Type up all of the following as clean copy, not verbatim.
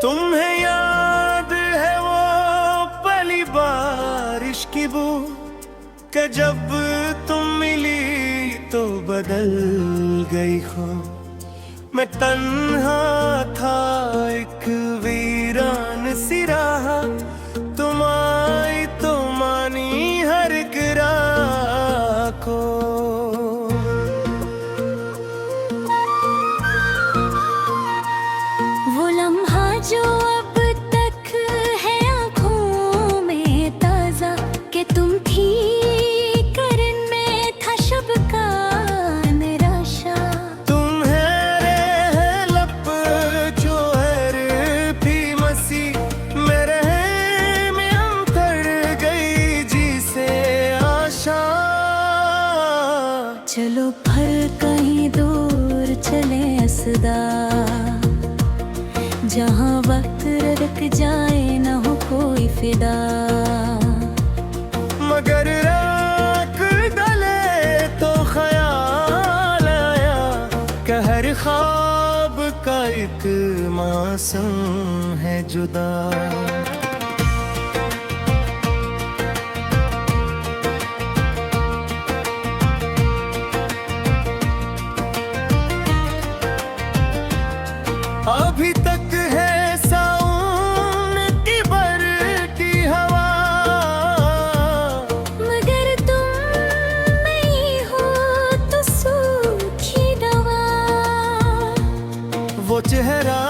तुम्हें याद है वो पहली बारिश की बूंद कि जब तुम मिली तो बदल गई हो। मैं तन्हा था एक वीरान सी राह, तुम आई तो मानी हर गिरा को। वो लम्हा जो अब तक है आँखों में ताजा, कि तुम थी करन में था शब का निराशा। तुम्हारे लब जो है थी मसी, मेरे में अंतर गई जी से आशा। चलो फिर कहीं दूर चले असदा, जहाँ वक्त रुक जाए न हो कोई फिदा। मगर रात गले तो ख्याल आया कि हर ख्वाब का एक मौसम है जुदा। अभी तक है सावन की बरती हवा, मगर तुम नहीं हो तो सूखी दवा। वो चेहरा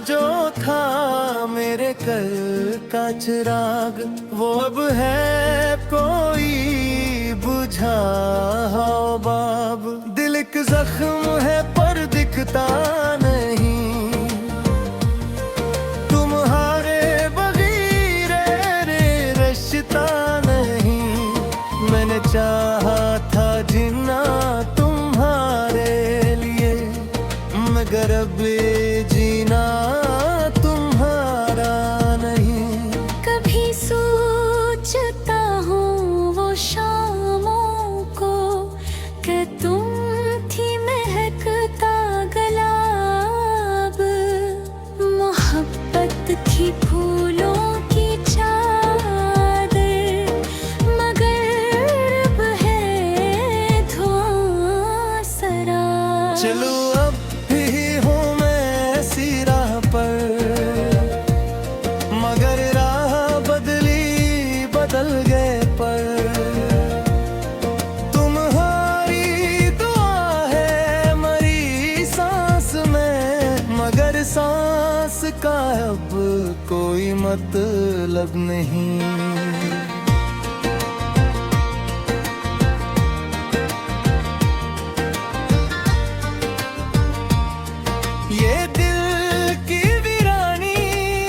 जो था मेरे कल का चिराग, वो अब है कोई बुझा हो बाब। दिल एक जख्म है पर दिखता नहीं, तुम्हारे बगैर रे रिश्ता नहीं। मैंने चाहा था जीना तुम्हारे लिए, मगर अब ये जीना तुम्हारा नहीं। कभी सोचता हूँ वो शामों को कि तुम थी महकता गुलाब। मोहब्बत थी फूलों की चादर, मगर अब है धुआं सरा। चलो अब भी हूँ मैं ऐसी राह पर, मगर राह बदली बदल गए पर। तुम्हारी दुआ है मरी सांस में, मगर सांस का अब कोई मतलब नहीं। ये दिल की वीरानी,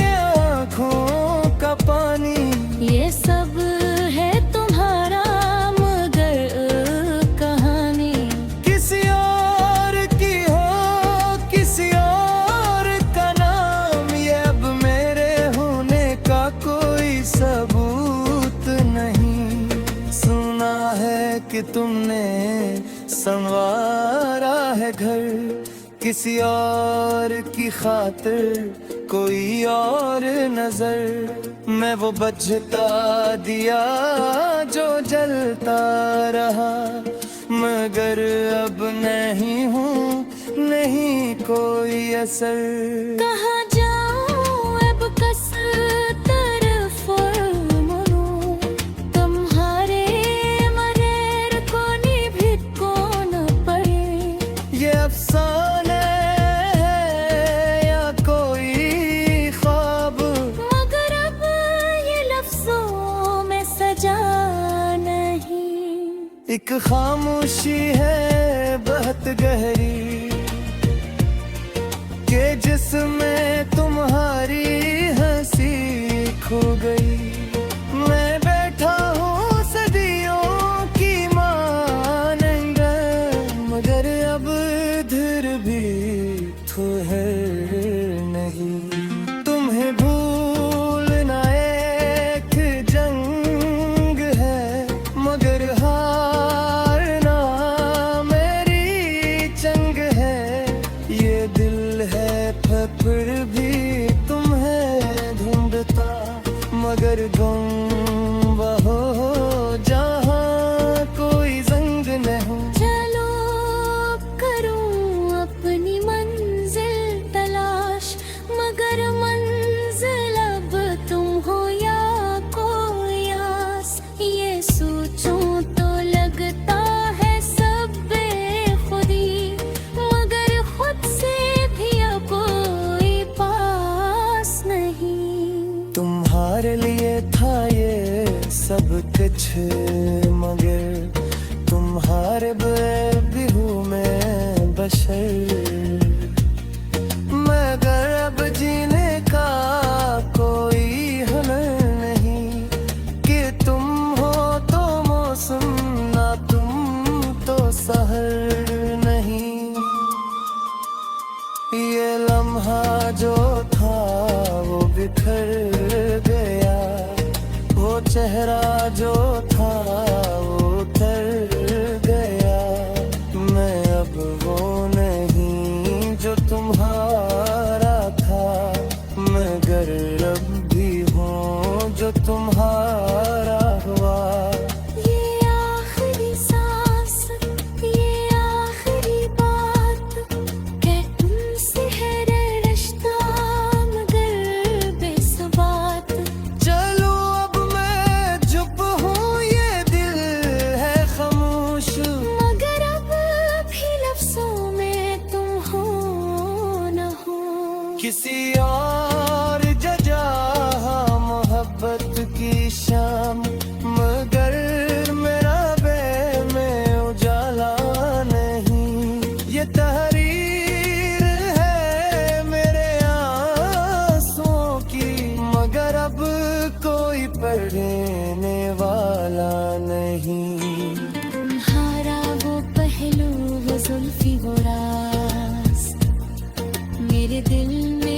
आँखों का पानी, ये सब है तुम्हारा मगर कहानी। किसी और की हो किसी और का नाम, ये अब मेरे होने का कोई सबूत नहीं। सुना है कि तुमने संवारा है घर, किसी और की खातिर कोई और नजर। मैं वो बजता दिया जो जलता रहा, मगर अब नहीं हूँ नहीं कोई असर। कहाँ जाऊँ अब कस तरफ मुड़ूं, तुम्हारे मगर को निभित को न पड़े। ये अफसाने है या कोई ख्वाब, मगर अब ये लफ्जों में सजा नहीं। एक खामोशी है बहुत गहरी, के जिसमें तुम्हारी हंसी खो गई। मैं बैठा हूँ सदियों की मानंद, मगर अब इधर भी तो है नहीं। तुम्हें भूलना एक जंग है, मगर हारना मेरी चंग है। ये दिल है फिर भी तुम कुछ मगर तुम्हारे भी हूँ मैं बशर। मगर अब जीने का कोई हुनर नहीं कि तुम हो तो मौसम ना तुम तो सहर नहीं। ये लम्हा जो था वो बिखर गया, वो चेहरा जो था वो उतर गया। मैं अब वो नहीं जो तुम्हारा था, मगर अब भी हूँ जो तुम्हारा हुआ। ये आखिरी सांस, ये आखिरी बात, क्या तुमसे है रिश्ता मगर बेसुबात। चलो अब मैं चुप हूँ, ये दिल है खामोश, मगर अब भी लफ्जों में तुम हो न हो। किसी और जजा मोहब्बत की शाम, मगर मेरा बे में उजाला नहीं। ये तहरीर है मेरे आंसुओं की, मगर अब कोई पढ़ने वाला नहीं। तुम्हारा वो पहलू, वो जुल्फी, वो राज मेरे दिल में